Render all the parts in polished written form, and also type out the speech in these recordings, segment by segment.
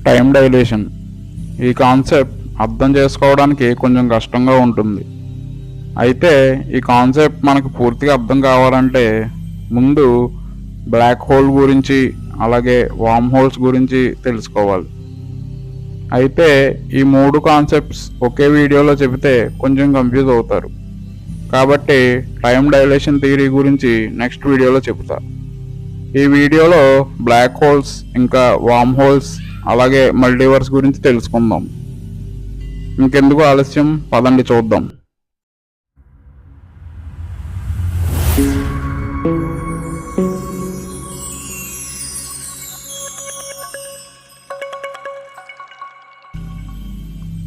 Time dilation. ఈ concept అర్థం చేసుకోవడానికి కొంచెం కష్టంగా ఉంటుంది. అయితే ఈ కాన్సెప్ట్ మనకు పూర్తిగా అర్థం కావాలంటే ముందు బ్లాక్ హోల్ గురించి అలాగే వామ్ హోల్స్ గురించి తెలుసుకోవాలి. అయితే ఈ మూడు కాన్సెప్ట్స్ ఒకే వీడియోలో చెబితే కొంచెం కన్ఫ్యూజ్ అవుతారు. కాబట్టి టైం డైలేషన్ థియరీ గురించి నెక్స్ట్ వీడియోలో చెబుతా. ఈ వీడియోలో బ్లాక్ హోల్స్ ఇంకా వామ్ హోల్స్ అలాగే మల్టీవర్స్ గురించి తెలుసుకుందాం. ఇంకెందుకు ఆలస్యం, పదండి చూద్దాం.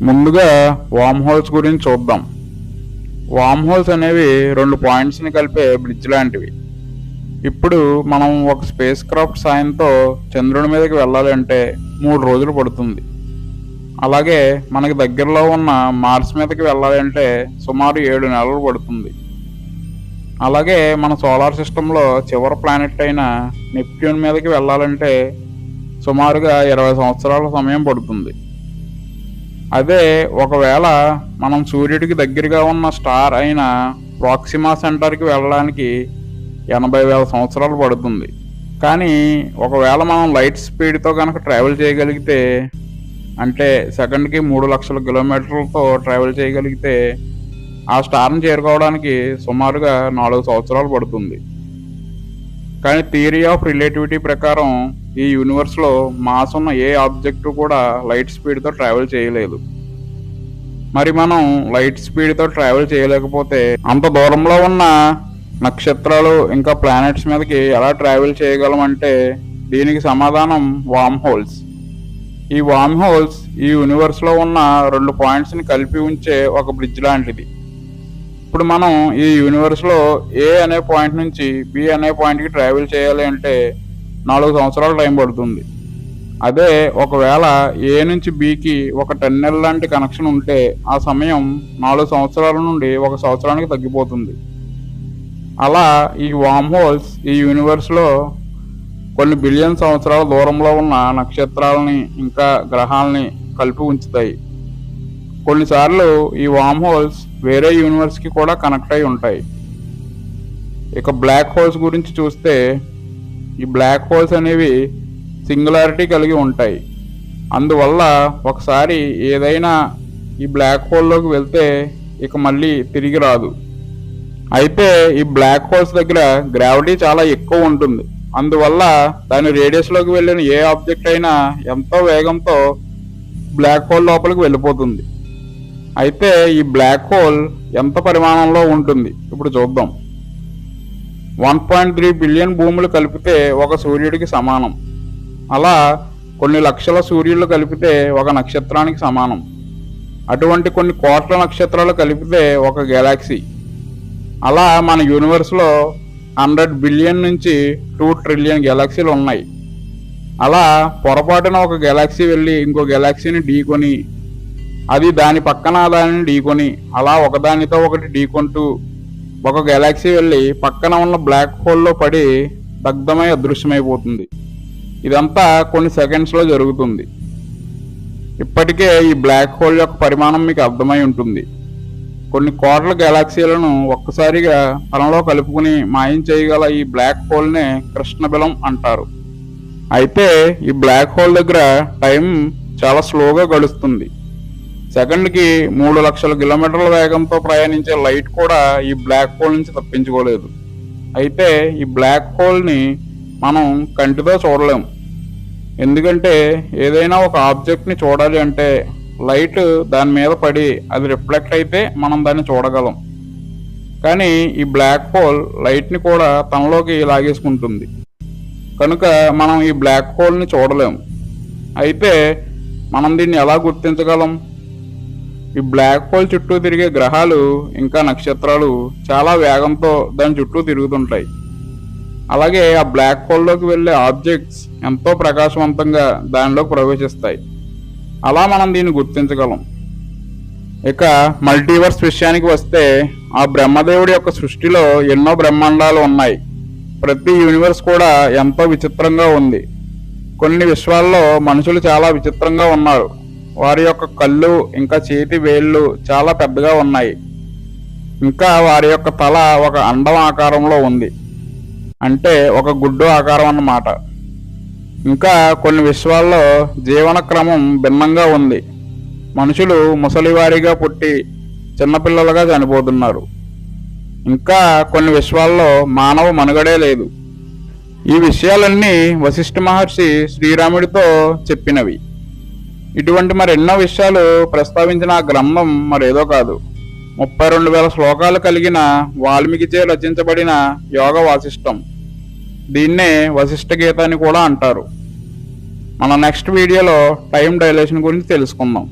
ముందుగా వామ్ హోల్స్ గురించి చూద్దాం. వామ్ హోల్స్ అనేవి రెండు పాయింట్స్ని కలిపే బ్రిడ్జ్ లాంటివి. ఇప్పుడు మనం ఒక స్పేస్ క్రాఫ్ట్ సాయంతో చంద్రుడి మీదకి వెళ్ళాలి అంటే 3 రోజులు పడుతుంది. అలాగే మనకి దగ్గరలో ఉన్న మార్స్ మీదకి వెళ్ళాలి అంటే సుమారు 7 నెలలు పడుతుంది. అలాగే మన సోలార్ సిస్టంలో చివరి ప్లానెట్ అయిన నెప్ట్యూన్ మీదకి వెళ్ళాలంటే సుమారుగా 20 సంవత్సరాల సమయం పడుతుంది. అదే ఒకవేళ మనం సూర్యుడికి దగ్గరగా ఉన్న స్టార్ అయిన ప్రాక్సిమా సెంటర్కి వెళ్ళడానికి 80,000 సంవత్సరాలు పడుతుంది. కానీ ఒకవేళ మనం లైట్ స్పీడ్తో కనుక ట్రావెల్ చేయగలిగితే, అంటే సెకండ్కి 3 లక్షల కిలోమీటర్లతో ట్రావెల్ చేయగలిగితే ఆ స్టార్ని చేరుకోవడానికి సుమారుగా 4 సంవత్సరాలు పడుతుంది. కానీ థియరీ ఆఫ్ రిలేటివిటీ ప్రకారం ఈ యూనివర్స్లో మాస్ ఉన్న ఏ ఆబ్జెక్టు కూడా లైట్ స్పీడ్తో ట్రావెల్ చేయలేదు. మరి మనం లైట్ స్పీడ్తో ట్రావెల్ చేయలేకపోతే అంత దూరంలో ఉన్న నక్షత్రాలు ఇంకా ప్లానెట్స్ మీదకి ఎలా ట్రావెల్ చేయగలం అంటే దీనికి సమాధానం వామ్ హోల్స్. ఈ వామ్ హోల్స్ ఈ యూనివర్స్లో ఉన్న 2 పాయింట్స్ని కలిపి ఉంచే ఒక బ్రిడ్జ్ లాంటిది. ఇప్పుడు మనం ఈ యూనివర్స్లో ఏ అనే పాయింట్ నుంచి బి అనే పాయింట్కి ట్రావెల్ చేయాలి అంటే 4 సంవత్సరాల టైం పడుతుంది. అదే ఒకవేళ ఏ నుంచి బికి ఒక టన్నెల్ లాంటి కనెక్షన్ ఉంటే ఆ సమయం 4 సంవత్సరాల నుండి 1 సంవత్సరానికి తగ్గిపోతుంది. అలా ఈ వామ్ హోల్స్ ఈ యూనివర్స్లో కొన్ని బిలియన్ సంవత్సరాల దూరంలో ఉన్న నక్షత్రాలని ఇంకా గ్రహాలని కలిపి ఉంచుతాయి. కొన్నిసార్లు ఈ వామ్ హోల్స్ వేరే యూనివర్స్కి కూడా కనెక్ట్ అయి ఉంటాయి. ఇక బ్లాక్ హోల్స్ గురించి చూస్తే ఈ బ్లాక్ హోల్స్ అనేవి సింగులారిటీ కలిగి ఉంటాయి. అందువల్ల ఒకసారి ఏదైనా ఈ బ్లాక్ హోల్లోకి వెళ్తే ఇక మళ్ళీ తిరిగి రాదు. అయితే ఈ బ్లాక్ హోల్స్ దగ్గర గ్రావిటీ చాలా ఎక్కువ ఉంటుంది. అందువల్ల దాని రేడియస్లోకి వెళ్ళిన ఏ ఆబ్జెక్ట్ అయినా ఎంతో వేగంతో బ్లాక్ హోల్ లోపలికి వెళ్ళిపోతుంది. అయితే ఈ బ్లాక్ హోల్ ఎంత పరిమాణంలో ఉంటుంది ఇప్పుడు చూద్దాం. 1.3 బిలియన్ భూములు కలిపితే ఒక సూర్యుడికి సమానం. అలా కొన్ని లక్షల సూర్యులు కలిపితే ఒక నక్షత్రానికి సమానం. అటువంటి కొన్ని కోట్ల నక్షత్రాలు కలిపితే ఒక గెలాక్సీ. అలా మన యూనివర్స్లో 100 బిలియన్ నుంచి 2 ట్రిలియన్ గెలాక్సీలు ఉన్నాయి. అలా పొరపాటున ఒక గెలాక్సీ వెళ్ళి ఇంకో గెలాక్సీని ఢీకొని అది దాని పక్కన దానిని ఢీకొని అలా ఒకదానితో ఒకటి ఢీకొంటూ ఒక గెలాక్సీ వెళ్ళి పక్కన ఉన్న బ్లాక్ హోల్లో పడి దగ్ధమై అదృశ్యమైపోతుంది. ఇదంతా కొన్ని సెకండ్స్లో జరుగుతుంది. ఇప్పటికే ఈ బ్లాక్ హోల్ యొక్క పరిమాణం మీకు అర్థమై ఉంటుంది. కొన్ని కోట్ల గెలాక్సీలను ఒక్కసారిగా తనలో కలుపుకుని మాయం చేయగల ఈ బ్లాక్ హోల్నే కృష్ణబిలం అంటారు. అయితే ఈ బ్లాక్ హోల్ దగ్గర టైం చాలా స్లోగా గడుస్తుంది. సెకండ్కి 3 లక్షల కిలోమీటర్ల వేగంతో ప్రయాణించే లైట్ కూడా ఈ బ్లాక్ హోల్ నుంచి తప్పించుకోలేదు. అయితే ఈ బ్లాక్ హోల్ని మనం కంటితో చూడలేము. ఎందుకంటే ఏదైనా ఒక ఆబ్జెక్ట్ని చూడాలి అంటే లైట్ దాని మీద పడి అది రిఫ్లెక్ట్ అయితే మనం దాన్ని చూడగలం. కానీ ఈ బ్లాక్ హోల్ లైట్ని కూడా తనలోకి లాగేసుకుంటుంది కనుక మనం ఈ బ్లాక్ హోల్ని చూడలేము. అయితే మనం దీన్ని ఎలా గుర్తించగలం? ఈ బ్లాక్ హోల్ చుట్టూ తిరిగే గ్రహాలు ఇంకా నక్షత్రాలు చాలా వేగంతో దాని చుట్టూ తిరుగుతుంటాయి. అలాగే ఆ బ్లాక్ హోల్లోకి వెళ్ళే ఆబ్జెక్ట్స్ ఎంతో ప్రకాశవంతంగా దానిలోకి ప్రవేశిస్తాయి. అలా మనం దీన్ని గుర్తించగలం. ఇక మల్టీవర్స్ విషయానికి వస్తే ఆ బ్రహ్మదేవుడి యొక్క సృష్టిలో ఎన్నో బ్రహ్మాండాలు ఉన్నాయి. ప్రతి యూనివర్స్ కూడా ఎంతో విచిత్రంగా ఉంది. కొన్ని విశ్వాల్లో మనుషులు చాలా విచిత్రంగా ఉన్నారు. వారి యొక్క కళ్ళు ఇంకా చేతి వేళ్ళు చాలా పెద్దగా ఉన్నాయి. ఇంకా వారి యొక్క తల ఒక అండం ఆకారంలో ఉంది, అంటే ఒక గుడ్డు ఆకారం అన్నమాట. ఇంకా కొన్ని విశ్వాల్లో జీవన క్రమం భిన్నంగా ఉంది. మనుషులు ముసలివారిగా పుట్టి చిన్నపిల్లలుగా చనిపోతున్నారు. ఇంకా కొన్ని విశ్వాల్లో మానవ మనుగడే లేదు. ఈ విషయాలన్నీ వశిష్ఠ మహర్షి శ్రీరాముడితో చెప్పినవి. ఇటువంటి మరెన్నో విషయాలు ప్రస్తావించిన ఆ గ్రంథం మరేదో కాదు, 32,000 శ్లోకాలు కలిగిన వాల్మీకిచే రచించబడిన యోగ వాసిష్టం. దీన్నే వశిష్ఠ గీత అని కూడా అంటారు. మన నెక్స్ట్ వీడియోలో టైం డైలేషన్ గురించి తెలుసుకుందాం.